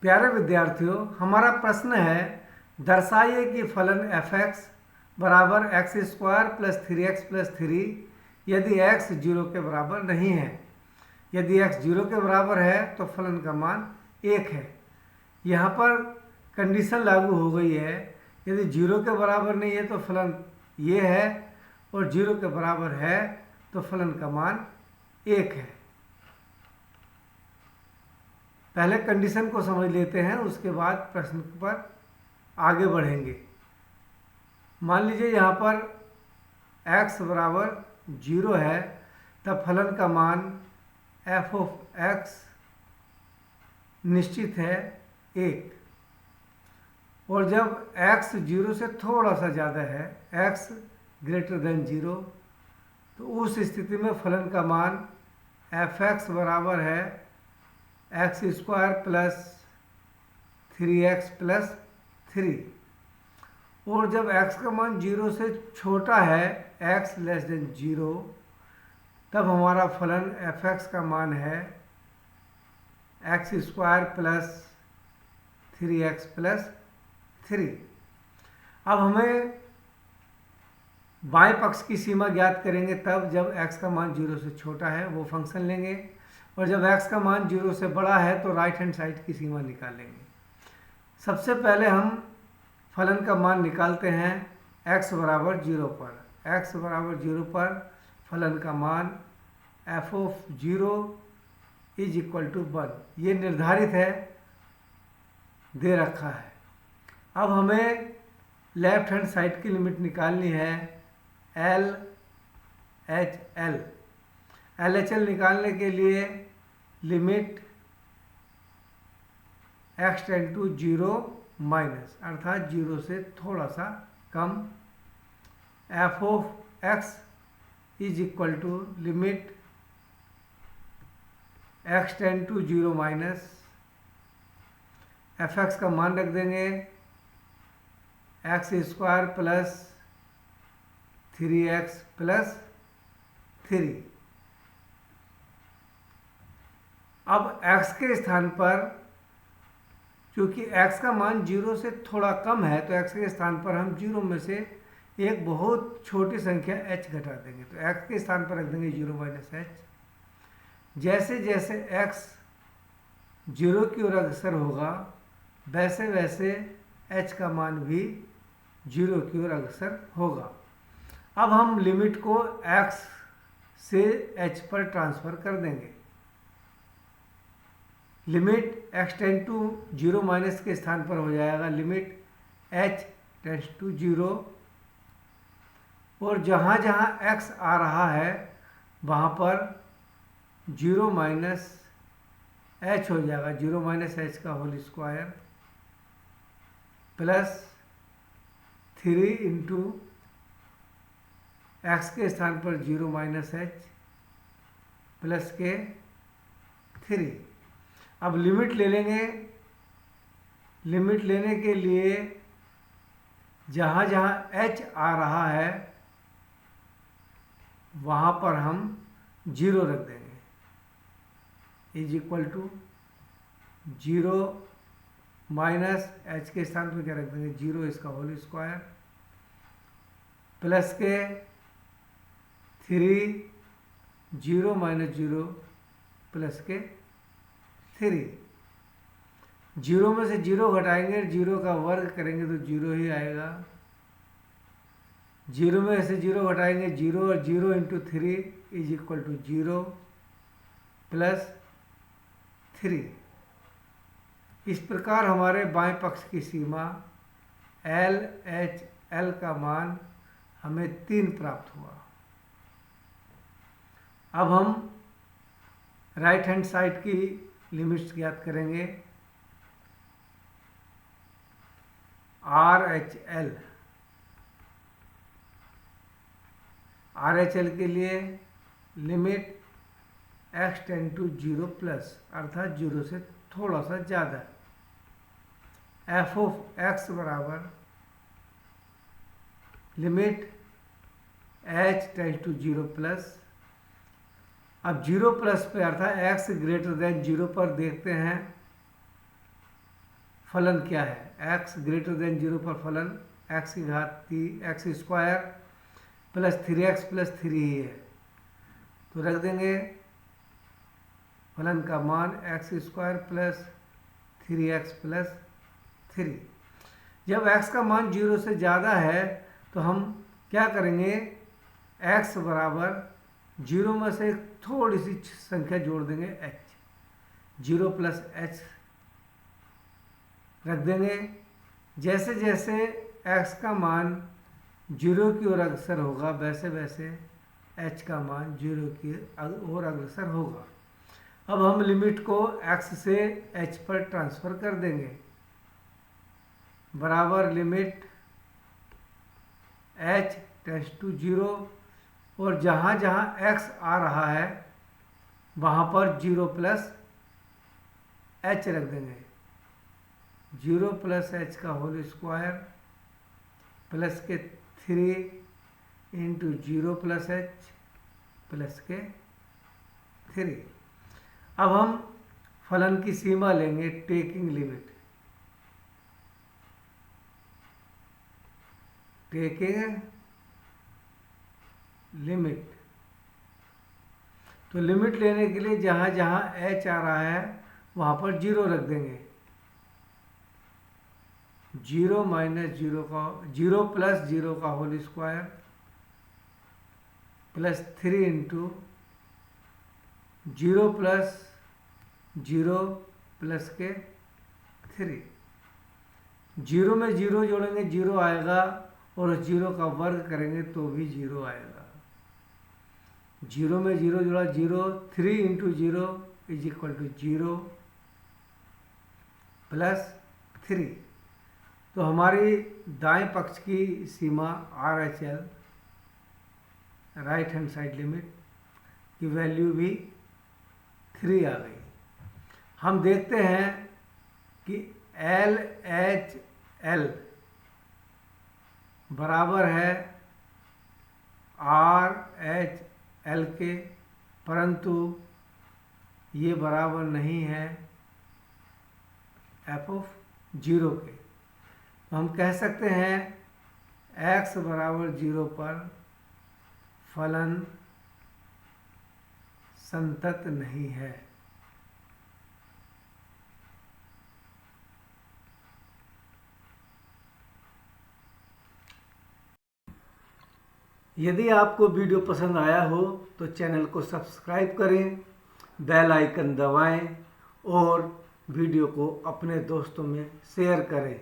प्यारे विद्यार्थियों, हमारा प्रश्न है दर्शाइए कि फलन f(x) बराबर x square plus 3x plus 3 यदि x 0 के बराबर नहीं है। यदि x 0 के बराबर है तो फलन का मान 1 है। यहाँ पर कंडीशन लागू हो गई है, यदि 0 के बराबर नहीं है तो फलन ये है और 0 के बराबर है तो फलन का मान 1 है। पहले कंडीशन को समझ लेते हैं, उसके बाद प्रश्न पर आगे बढ़ेंगे। मान लीजिए यहाँ पर x बराबर 0 है, तब फलन का मान f(x) निश्चित है 1। और जब x 0 से थोड़ा सा ज़्यादा है, x > 0, तो उस स्थिति में फलन का मान f(x) बराबर है x square plus 3x plus 3। और जब x का मान 0 से छोटा है, x < 0, तब हमारा फलन f(x) का मान है x square plus 3x plus 3। अब हमें बाएं पक्ष की सीमा ज्ञात करेंगे तब जब x का मान 0 से छोटा है, वो फंक्शन लेंगे, और जब x का मान 0 से बड़ा है तो राइट हैंड साइड की सीमा निकालेंगे। सबसे पहले हम फलन का मान निकालते हैं x बराबर 0 पर। x बराबर 0 पर फलन का मान f(0) = 1, ये निर्धारित है, दे रखा है। अब हमें लेफ्ट हैंड साइड की लिमिट निकालनी है LHL। LHL निकालने के लिए लिमिट x → 0 माइनस अर्थात 0 से थोड़ा सा कम f(x) = limit x → 0 minus f(x) का मान रख देंगे x square plus 3x plus 3। अब x के स्थान पर, क्योंकि x का मान 0 से थोड़ा कम है, तो x के स्थान पर हम 0 में से एक बहुत छोटी संख्या h घटा देंगे, तो x के स्थान पर रख देंगे 0 माइनस h। जैसे जैसे x 0 की ओर अग्रसर होगा, वैसे वैसे h का मान भी 0 की ओर अग्रसर होगा। अब हम लिमिट को x से h पर ट्रांसफ़र कर देंगे। लिमिट x → 0 माइनस के स्थान पर हो जाएगा लिमिट h → 0, और जहाँ जहाँ x आ रहा है वहाँ पर 0 माइनस h हो जाएगा, 0 माइनस h का whole square plus 3 into x के स्थान पर 0 माइनस h प्लस के 3। अब लिमिट ले लेंगे। लिमिट लेने के लिए जहाँ जहाँ h आ रहा है वहाँ पर हम 0 रख देंगे, = 0 माइनस h के स्थान पर क्या रख देंगे 0, इसका होल स्क्वायर प्लस के 3, 0 माइनस 0 प्लस के 3। 0 में से 0 घटाएंगे, 0 का वर्ग करेंगे तो 0 ही आएगा। 0 में से 0 घटाएंगे 0, और 0 × 3 = 0 प्लस 3। इस प्रकार हमारे बाएं पक्ष की सीमा LHL का मान हमें 3 प्राप्त हुआ। अब हम राइट हैंड साइड की लिमिट्स ज्ञात करेंगे। RHL के लिए लिमिट x → 0 प्लस अर्थात 0 से थोड़ा सा ज़्यादा, f(x) बराबर लिमिट h → 0 प्लस। अब 0 प्लस पे अर्थात x > 0 पर देखते हैं फलन क्या है। x ग्रेटर देन 0 पर फलन x की घात x square plus 3x plus 3 ही है, तो रख देंगे फलन का मान x square plus 3x plus 3। जब x का मान 0 से ज़्यादा है तो हम क्या करेंगे, x बराबर 0 में से थोड़ी सी संख्या जोड़ देंगे h, 0 प्लस h रख देंगे। जैसे जैसे x का मान 0 की ओर अग्रसर होगा वैसे वैसे h का मान 0 की ओर अग्रसर होगा। अब हम लिमिट को x से h पर ट्रांसफ़र कर देंगे, बराबर लिमिट h टेंड्स टू 0, और जहाँ जहाँ x आ रहा है वहाँ पर 0 प्लस h रख देंगे, 0 प्लस h का होल स्क्वायर प्लस के 3 इंटू 0 प्लस h प्लस के 3। अब हम फलन की सीमा लेंगे, टेकिंग लिमिट, टेकिंग लिमिट। तो लिमिट लेने के लिए जहाँ जहाँ h आ रहा है वहाँ पर 0 रख देंगे, 0 माइनस 0 का 0 प्लस 0 का whole square plus 3 into 0 plus 0 plus के 3। 0 में 0 जोड़ेंगे 0 आएगा, और 0 का वर्ग करेंगे तो भी 0 आएगा। 0 में 0 जोड़ा 0, 3 into 0 is equal to 0 plus 3। तो हमारी दाएं पक्ष की सीमा RHL right hand side limit की वैल्यू भी 3 आ गई। हम देखते हैं कि LHL बराबर है RHL के, परंतु ये बराबर नहीं है f(0) के। हम कह सकते हैं x बराबर 0 पर फलन संतत नहीं है। यदि आपको वीडियो पसंद आया हो तो चैनल को सब्सक्राइब करें, बेल आइकन दबाएं और वीडियो को अपने दोस्तों में शेयर करें।